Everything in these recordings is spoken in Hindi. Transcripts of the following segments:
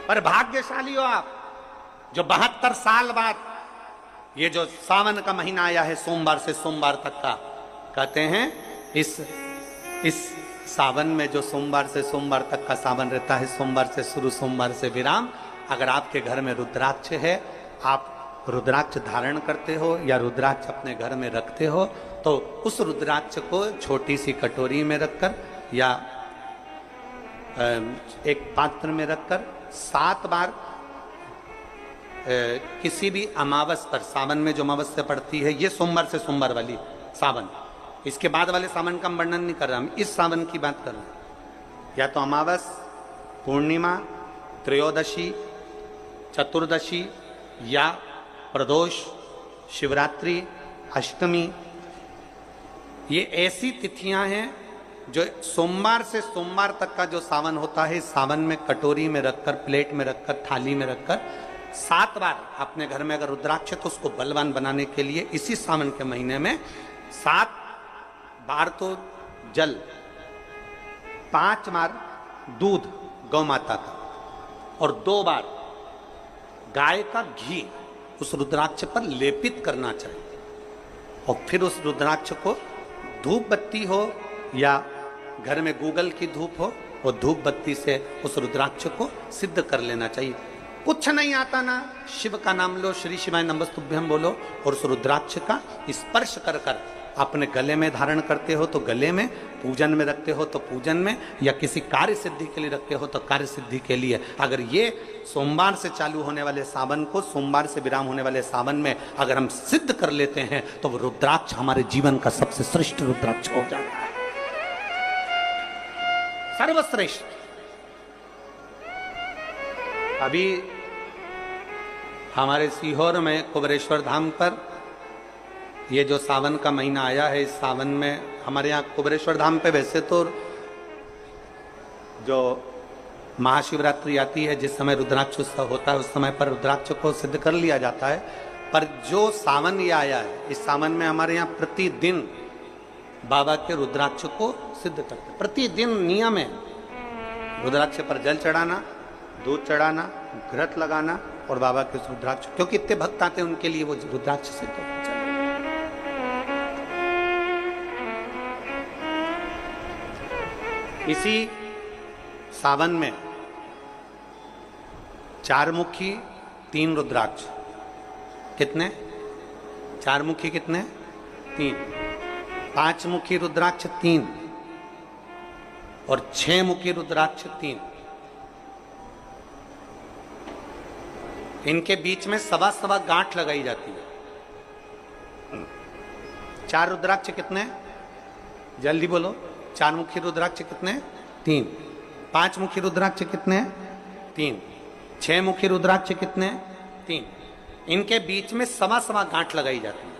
पर भाग्यशाली हो आप जो 72 साल बाद ये जो सावन का महीना आया है, सोमवार से सोमवार तक का, कहते हैं इस सावन में जो सोमवार से सोमवार तक का सावन रहता है, सोमवार से शुरू सोमवार से विराम, अगर आपके घर में रुद्राक्ष है, आप रुद्राक्ष धारण करते हो या रुद्राक्ष अपने घर में रखते हो, तो उस रुद्राक्ष को छोटी सी कटोरी में रखकर या एक पात्र में रखकर 7 बार किसी भी अमावस पर, सावन में जो अमावस्या पड़ती है, ये सोमवार से सोमवार वाली सावन, इसके बाद वाले सावन का हम वर्णन नहीं कर रहा, हम इस सावन की बात कर रहे हैं। या तो अमावस, पूर्णिमा, त्रयोदशी, चतुर्दशी या प्रदोष, शिवरात्रि, अष्टमी, ये ऐसी तिथियां हैं जो सोमवार से सोमवार तक का जो सावन होता है, सावन में कटोरी में रखकर, प्लेट में रखकर, थाली में रखकर 7 बार अपने घर में अगर रुद्राक्ष तो उसको बलवान बनाने के लिए इसी सावन के महीने में 7 बार तो जल, 5 बार दूध गौ माता का और 2 बार गाय का घी उस रुद्राक्ष पर लेपित करना चाहिए। और फिर उस रुद्राक्ष को धूप बत्ती हो या घर में गूगल की धूप हो, और धूप बत्ती से उस रुद्राक्ष को सिद्ध कर लेना चाहिए। कुछ नहीं आता ना, शिव का नाम लो, श्री शिवाय नमस्तुभ्यम बोलो, और उस रुद्राक्ष का स्पर्श कर कर अपने गले में धारण करते हो तो गले में, पूजन में रखते हो तो पूजन में, या किसी कार्य सिद्धि के लिए रखते हो तो कार्य सिद्धि के लिए। अगर ये सोमवार से चालू होने वाले सावन को सोमवार से विराम होने वाले सावन में अगर हम सिद्ध कर लेते हैं तो वो रुद्राक्ष हमारे जीवन का सबसे श्रेष्ठ रुद्राक्ष हो जाता है, सर्वश्रेष्ठ। अभी हमारे सीहोर में कुबेरेश्वर धाम पर ये जो सावन का महीना आया है, इस सावन में हमारे यहाँ कुबेरेश्वर धाम पे वैसे तो जो महाशिवरात्रि आती है, जिस समय रुद्राक्ष उत्सव होता है, उस समय पर रुद्राक्ष को सिद्ध कर लिया जाता है। पर जो सावन ये आया है, इस सावन में हमारे यहाँ प्रतिदिन बाबा के रुद्राक्ष को सिद्ध करते हैं। प्रतिदिन नियम है रुद्राक्ष पर जल चढ़ाना, दूध चढ़ाना, घृत लगाना और बाबा के रुद्राक्ष, क्योंकि इतने भक्त आते हैं उनके लिए वो रुद्राक्ष सिद्ध होता है। इसी सावन में 4 मुखी 3 रुद्राक्ष, कितने? 4 मुखी कितने? 3। 5 मुखी रुद्राक्ष 3 और 6 मुखी रुद्राक्ष 3। इनके बीच में सवा गांठ लगाई जाती है। 4 रुद्राक्ष कितने? जल्दी बोलो। 4 मुखी रुद्राक्ष कितने? 3। 5 मुखी रुद्राक्ष कितने? 3। 6 मुखी रुद्राक्ष कितने? 3। इनके बीच में सवा गांठ लगाई जाती है।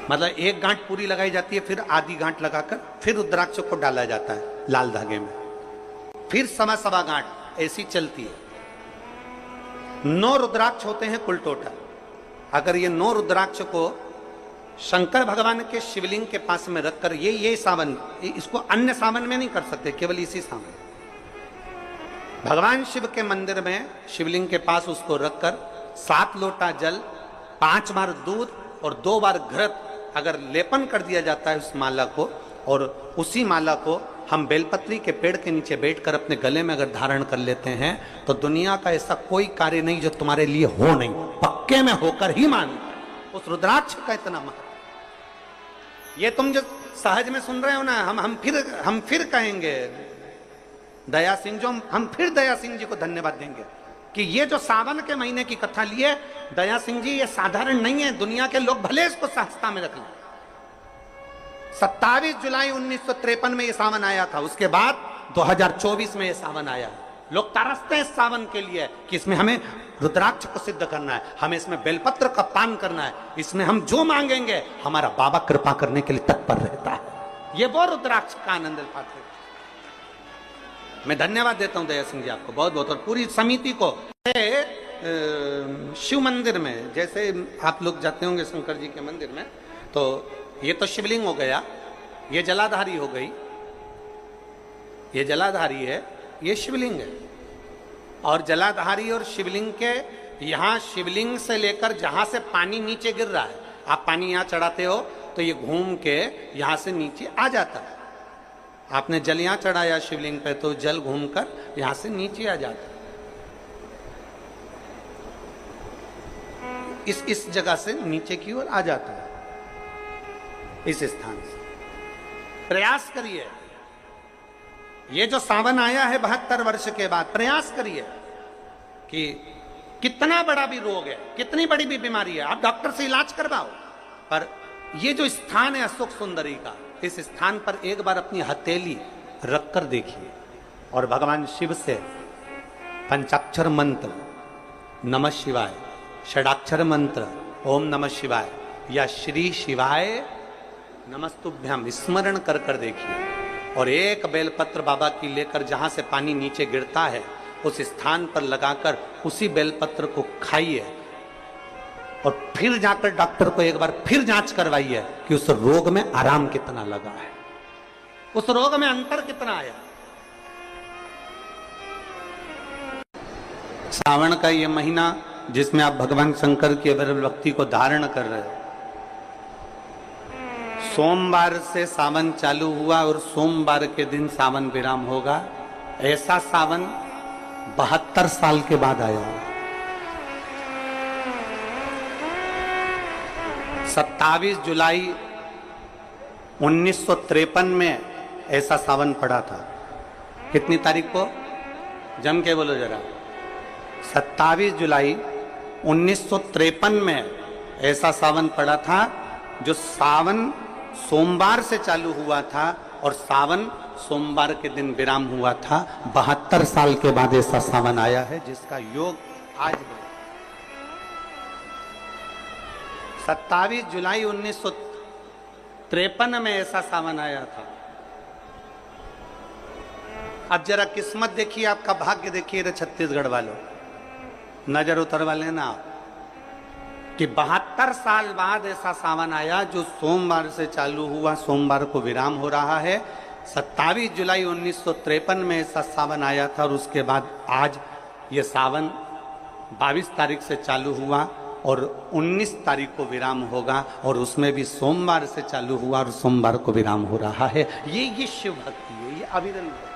मतलब एक गांठ पूरी लगाई जाती है, फिर आधी गांठ लगाकर फिर रुद्राक्ष को डाला जाता है लाल धागे में, फिर सवा गांठ ऐसी चलती है। 9 रुद्राक्ष होते हैं कुल टोटल। अगर ये 9 रुद्राक्ष को शंकर भगवान के शिवलिंग के पास में रखकर, ये सावन, इसको अन्य सावन में नहीं कर सकते, केवल इसी सावन भगवान शिव के मंदिर में शिवलिंग के पास उसको रखकर 7 लोटा जल, 5 बार दूध और 2 बार घृत अगर लेपन कर दिया जाता है उस माला को, और उसी माला को हम बेलपत्री के पेड़ के नीचे बैठकर अपने गले में अगर धारण कर लेते हैं तो दुनिया का ऐसा कोई कार्य नहीं जो तुम्हारे लिए हो नहीं, पक्के में होकर ही मान। उस रुद्राक्ष का इतना महत्व, ये तुम जो सहज में सुन रहे हो ना, हम फिर कहेंगे दया सिंह, जो हम फिर दया सिंह जी को धन्यवाद देंगे कि ये जो सावन के महीने की कथा लिए दया सिंह जी, ये साधारण नहीं है। दुनिया के लोग भले इसको सहजता में रख लें। 27 जुलाई 1953 में ये सावन आया था, उसके बाद 2024 में ये सावन आया। लोग तरसते हैं इस सावन के लिए कि इसमें हमें रुद्राक्ष को सिद्ध करना है, हमें इसमें बेलपत्र का पान करना है, इसमें हम जो मांगेंगे हमारा बाबा कृपा करने के लिए तत्पर रहता है। ये वो रुद्राक्ष का आनंद उठाते। मैं धन्यवाद देता हूं दया सिंह जी आपको बहुत बहुत, और पूरी समिति को। शिव मंदिर में जैसे आप लोग जाते होंगे शंकर जी के मंदिर में, तो ये तो शिवलिंग हो गया, ये जलाधारी हो गई, ये जलाधारी है, ये शिवलिंग है। और जलाधारी और शिवलिंग के यहां शिवलिंग से लेकर जहां से पानी नीचे गिर रहा है, आप पानी यहां चढ़ाते हो तो ये घूम के यहां से नीचे आ जाता है। आपने जल यहां चढ़ाया शिवलिंग पे तो जल घूमकर यहां से नीचे आ जाता है। इस जगह से नीचे की ओर आ जाता है, इस स्थान से। प्रयास करिए, ये जो सावन आया है 72 वर्ष के बाद, प्रयास करिए कि कितना बड़ा भी रोग है, कितनी बड़ी भी बीमारी है, आप डॉक्टर से इलाज करवाओ, पर ये जो स्थान है अशोक सुंदरी का, इस स्थान पर एक बार अपनी हथेली रखकर देखिए और भगवान शिव से पंचाक्षर मंत्र नमः शिवाय, षडाक्षर मंत्र ओम नमः शिवाय या श्री शिवाय नमस्तुभ्यम स्मरण कर कर देखिए और एक बेलपत्र बाबा की लेकर जहां से पानी नीचे गिरता है उस स्थान पर लगाकर उसी बेलपत्र को खाइए और फिर जाकर डॉक्टर को एक बार फिर जांच करवाइए कि उस रोग में आराम कितना लगा है, उस रोग में अंतर कितना आया। सावन का ये महीना जिसमें आप भगवान शंकर की अविरल भक्ति को धारण कर रहे हो, सोमवार से सावन चालू हुआ और सोमवार के दिन सावन विराम होगा। ऐसा सावन 72 साल के बाद आया। 27 जुलाई 1953 में ऐसा सावन पड़ा था। कितनी तारीख को? जम के बोलो जरा। 27 जुलाई 1953 में ऐसा सावन पड़ा था जो सावन सोमवार से चालू हुआ था और सावन सोमवार के दिन विराम हुआ था। 72 साल के बाद ऐसा सावन आया है जिसका योग आज है। 27 जुलाई 1953 में ऐसा सावन आया था। अब जरा किस्मत देखिए, आपका भाग्य देखिए रे छत्तीसगढ़ वालों, नजर उतरवा लेना कि 72 साल बाद ऐसा सावन आया जो सोमवार से चालू हुआ, सोमवार को विराम हो रहा है। 27 जुलाई 1953 में ऐसा सावन आया था और उसके बाद आज ये सावन 22 तारीख से चालू हुआ और 19 तारीख को विराम होगा और उसमें भी सोमवार से चालू हुआ और सोमवार को विराम हो रहा है। ये शिव भक्ति है, ये अविरल भक्ति,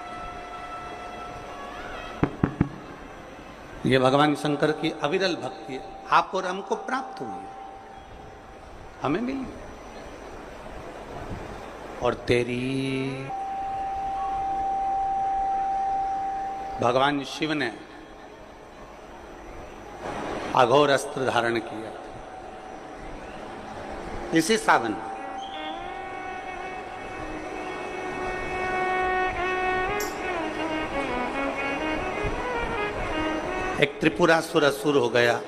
ये भगवान शंकर की अविरल भक्ति है। आप और हमको प्राप्त हुई है, हमें मिली और तेरी भगवान शिव ने अघोर अस्त्र धारण किया इसी सावन। एक त्रिपुरासुर असुर हो गया,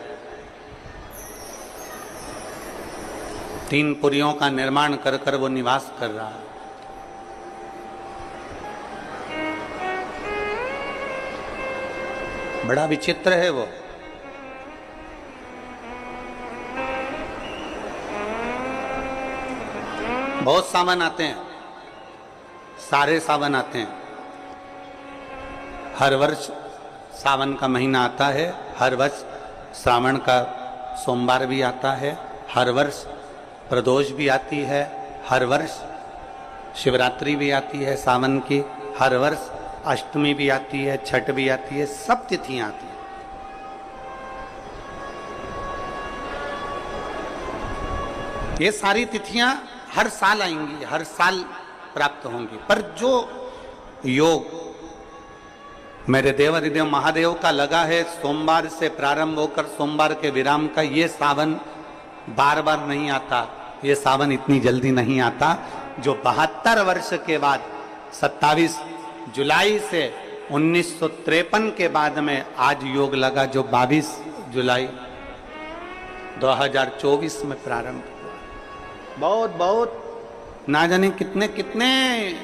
3 पुरियों का निर्माण कर कर वो निवास कर रहा है। बड़ा विचित्र है वो। बहुत सावन आते हैं, सारे सावन आते हैं। हर वर्ष सावन का महीना आता है, हर वर्ष श्रावण का सोमवार भी आता है, हर वर्ष प्रदोष भी आती है, हर वर्ष शिवरात्रि भी आती है सावन की, हर वर्ष अष्टमी भी आती है, छठ भी आती है, सब तिथियां आती हैं। ये सारी तिथियां हर साल आएंगी, हर साल प्राप्त होंगी, पर जो योग मेरे देवाधिदेव महादेव का लगा है सोमवार से प्रारंभ होकर सोमवार के विराम का, ये सावन बार बार नहीं आता, ये सावन इतनी जल्दी नहीं आता। जो 72 वर्ष के बाद 27 जुलाई से 1953 के बाद में आज योग लगा, जो 22 जुलाई 2024 में प्रारंभ हुआ। बहुत बहुत ना जाने कितने कितने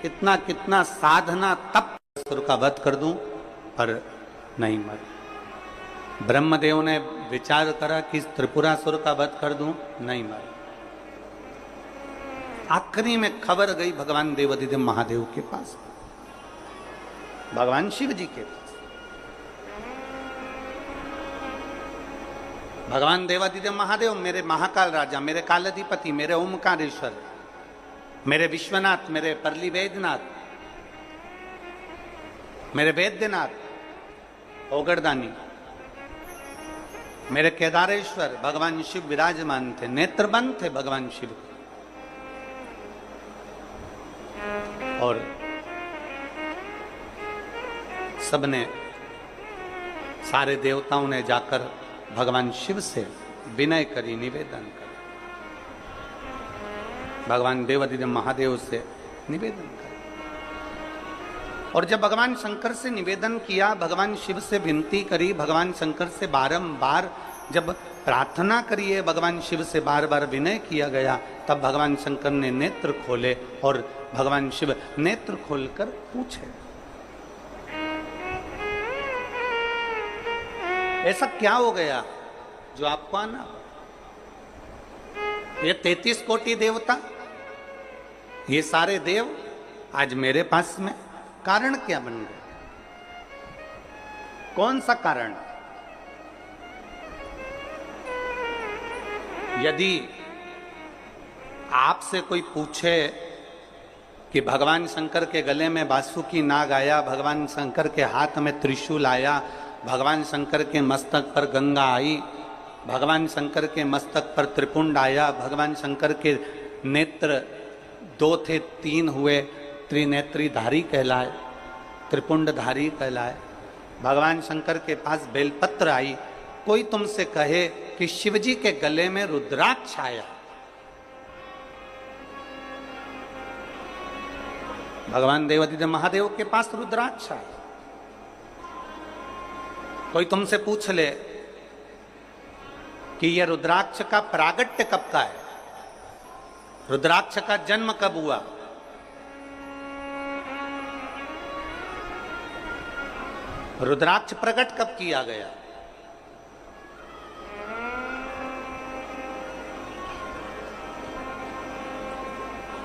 कितना कितना साधना तप असुर का वध कर दूं, पर नहीं मर। ब्रह्मदेव ने विचार करा कि त्रिपुरासुर का वध कर दूं, नहीं मर। आखिरी में खबर गई भगवान देवाधिदेव महादेव के पास। भगवान शिव जी के पास। भगवान देवादिदेव महादेव, मेरे महाकाल राजा, मेरे कालाधिपति, मेरे ओमकारेश्वर, मेरे विश्वनाथ, मेरे परली वैद्यनाथ, मेरे वैद्यनाथ, ओगरदानी, मेरे केदारेश्वर, भगवान शिव विराजमान थे, नेत्रबंद थे भगवान शिव। और सबने, सारे देवताओं ने जाकर भगवान शिव से विनय करी, निवेदन कर, भगवान देवादिदेव महादेव से निवेदन कर। और जब भगवान शंकर से निवेदन किया, भगवान शिव से विनती करी, भगवान शंकर से बारंबार जब प्रार्थना करी है, भगवान शिव से बार बार विनय किया गया, तब भगवान शंकर ने नेत्र खोले और भगवान शिव नेत्र खोलकर पूछे, ऐसा क्या हो गया जो आपको आना? ये 33 कोटि देवता, ये सारे देव आज मेरे पास में कारण क्या बन गए? कौन सा कारण? यदि आपसे कोई पूछे कि भगवान शंकर के गले में बासुकी नाग आया, भगवान शंकर के हाथ में त्रिशूल आया, भगवान शंकर के मस्तक पर गंगा आई, भगवान शंकर के मस्तक पर त्रिपुंड आया, भगवान शंकर के नेत्र 2 थे 3 हुए, त्रिनेत्रीधारी कहलाए, त्रिपुंडधारी कहलाए, भगवान शंकर के पास बेलपत्र आई, कोई तुमसे कहे कि शिवजी के गले में रुद्राक्ष आया, भगवान देवादिदेव महादेव के पास रुद्राक्ष आया, कोई तुमसे पूछ ले कि यह रुद्राक्ष का प्रागट्य कब का है, रुद्राक्ष का जन्म कब हुआ, रुद्राक्ष प्रकट कब किया गया,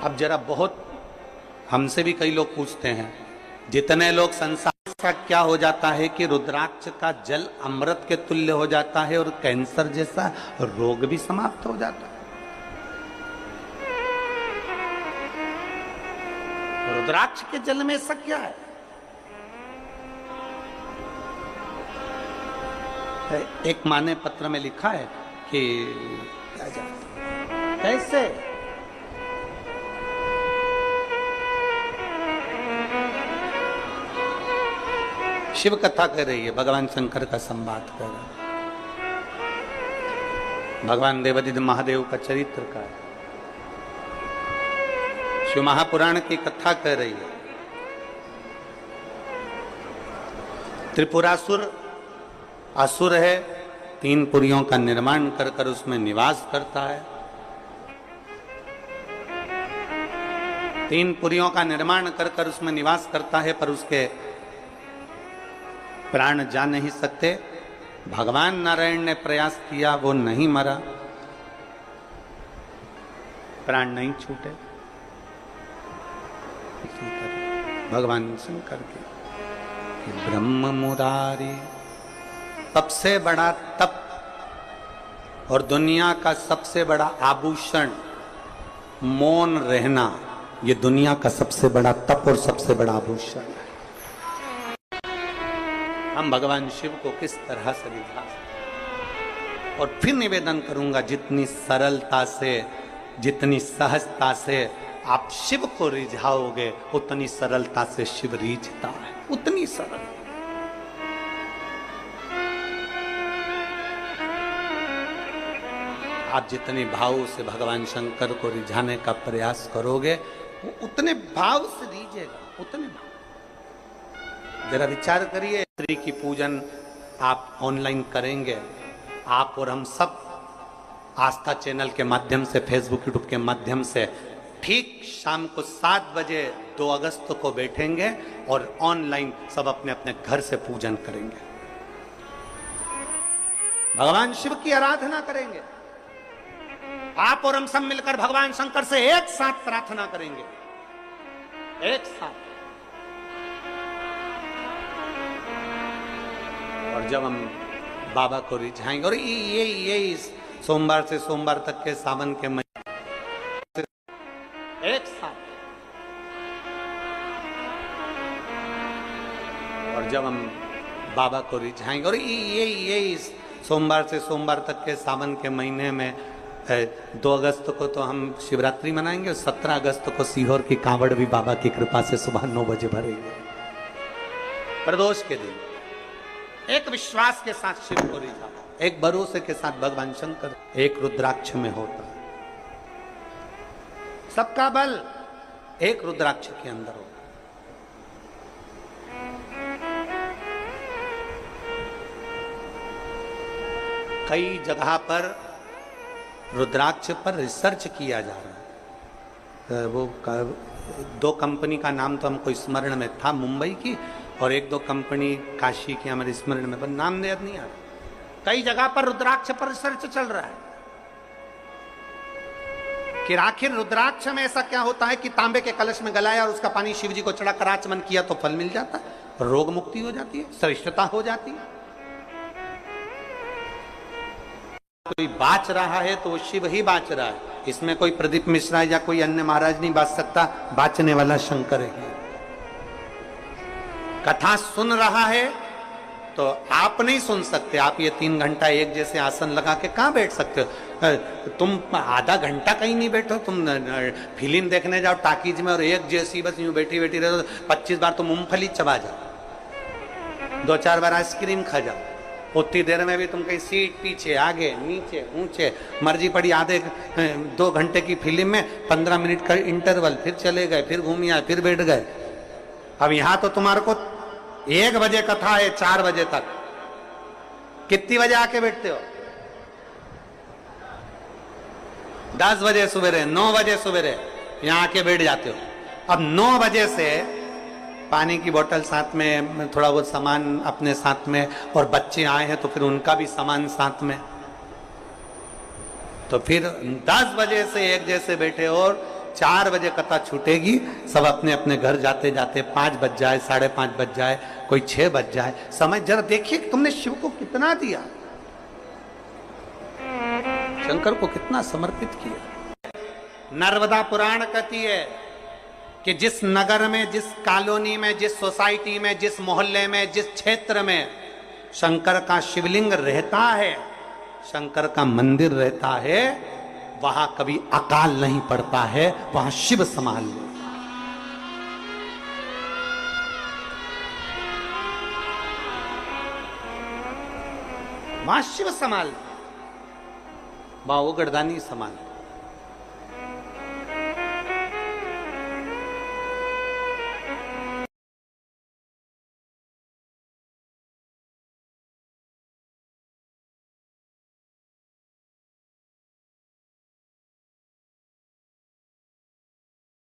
अब जरा बहुत हमसे भी कई लोग पूछते हैं, जितने लोग संसार का क्या हो जाता है कि रुद्राक्ष का जल अमृत के तुल्य हो जाता है और कैंसर जैसा रोग भी समाप्त हो जाता है। रुद्राक्ष के जल में ऐसा क्या है? एक माँ ने पत्र में लिखा है कि क्या जाता कैसे शिव कथा कर रही है, भगवान शंकर का संवाद कर रहा है, भगवान देवादिदेव महादेव का चरित्र का है, शिव महापुराण की कथा कर रही है। त्रिपुरासुर असुर है, 3 पुरियों का निर्माण कर कर उसमें निवास करता है, 3 पुरियों का निर्माण कर कर उसमें निवास करता है, पर उसके प्राण जा नहीं सकते। भगवान नारायण ने प्रयास किया, वो नहीं मरा, प्राण नहीं छूटे। भगवान शंकर के ब्रह्म मुरारी, सबसे बड़ा तप और दुनिया का सबसे बड़ा आभूषण मौन रहना, ये दुनिया का सबसे बड़ा तप और सबसे बड़ा आभूषण है। हम भगवान शिव को किस तरह से रिझा सकते? और फिर निवेदन करूंगा, जितनी सरलता से, जितनी सहजता से आप शिव को रिझाओगे, उतनी सरलता से शिव रिझता है, उतनी सरल। आप जितने भाव से भगवान शंकर को रिझाने का प्रयास करोगे, वो उतने भाव से रिझेगा, उतने भाव। जरा विचार करिए, श्री की पूजन आप ऑनलाइन करेंगे, आप और हम सब आस्था चैनल के माध्यम से, फेसबुक यूट्यूब के माध्यम से, ठीक शाम को 7 बजे 2 अगस्त को बैठेंगे और ऑनलाइन सब अपने अपने घर से पूजन करेंगे, भगवान शिव की आराधना करेंगे। आप और हम सब मिलकर भगवान शंकर से एक साथ प्रार्थना करेंगे, एक साथ। जब हम बाबा को रिझाएंगे, और ये इस सोमवार से सोमवार तक के सावन के महीने एक साथ, और जब हम बाबा को रिझाएंगे, और ये इस सोमवार से सोमवार तक के सावन के महीने में 2 अगस्त को तो हम शिवरात्रि मनाएंगे, और 17 अगस्त को सीहोर की कांवड़ भी बाबा की कृपा से सुबह 9 बजे भरेंगे। प्रदोष के दिन एक विश्वास के साथ शिव को रिझा, एक भरोसे के साथ भगवान शंकर, एक रुद्राक्ष में होता है। सबका बल एक रुद्राक्ष के अंदर होता है। कई जगह पर रुद्राक्ष पर रिसर्च किया जा रहा है। वो 2 कंपनी का नाम तो हमको स्मरण में था, मुंबई की, और 1-2 कंपनी काशी की हमारे स्मरण में, पर नाम याद नहीं आ रहा। कई जगह पर रुद्राक्ष पर रिसर्च चल रहा है कि आखिर रुद्राक्ष में ऐसा क्या होता है कि तांबे के कलश में गलाया और उसका पानी शिव जी को चढ़ा कर आचमन किया तो फल मिल जाता है, रोग मुक्ति हो जाती है, श्रेष्ठता हो जाती है। कोई बाच रहा है तो वो शिव ही बाच रहा है, इसमें कोई प्रदीप मिश्रा या कोई अन्य महाराज नहीं बाच सकता, बाचने वाला शंकर है। कथा सुन रहा है तो आप नहीं सुन सकते, आप ये 3 घंटा एक जैसे आसन लगा के कहां बैठ सकते हो? तुम आधा घंटा कहीं नहीं बैठो, तुम फिल्म देखने जाओ टाकीज में और एक जैसी बस यूं बैठी बैठी रहो, 25 बार तो मूंगफली चबा जाओ, 2-4 बार आइसक्रीम खा जाओ, उतनी देर में भी तुम कहीं सीट पीछे आगे नीचे ऊंचे मर्जी पड़ी। आधे 2 घंटे की फिल्म में 15 मिनट का इंटरवल, फिर चले गए, फिर घूम आए, फिर बैठ गए। अब यहां तो तुम्हारे को 1 बजे कथा है, 4 बजे तक, कितनी बजे आके बैठते हो? 10 बजे सवेरे, 9 बजे सवेरे यहां आके बैठ जाते हो। अब 9 बजे से पानी की बोतल साथ में, थोड़ा बहुत सामान अपने साथ में, और बच्चे आए हैं तो फिर उनका भी सामान साथ में, तो फिर 10 बजे से एक जैसे बैठे, और 4 बजे कथा छूटेगी, सब अपने अपने घर जाते जाते 5 बज जाए, 5:30 बज जाए, कोई 6 बज जाए। समय जरा देखिए कि तुमने शिव को कितना दिया, शंकर को कितना समर्पित किया। नर्मदा पुराण कहती है कि जिस नगर में, जिस कॉलोनी में, जिस सोसाइटी में, जिस मोहल्ले में, जिस क्षेत्र में शंकर का शिवलिंग रहता है, शंकर का मंदिर रहता है, वहां कभी अकाल नहीं पड़ता है, वहां शिव संभाल ले। वहां शिव संभाल, वहां वो गढ़दानी संभाल।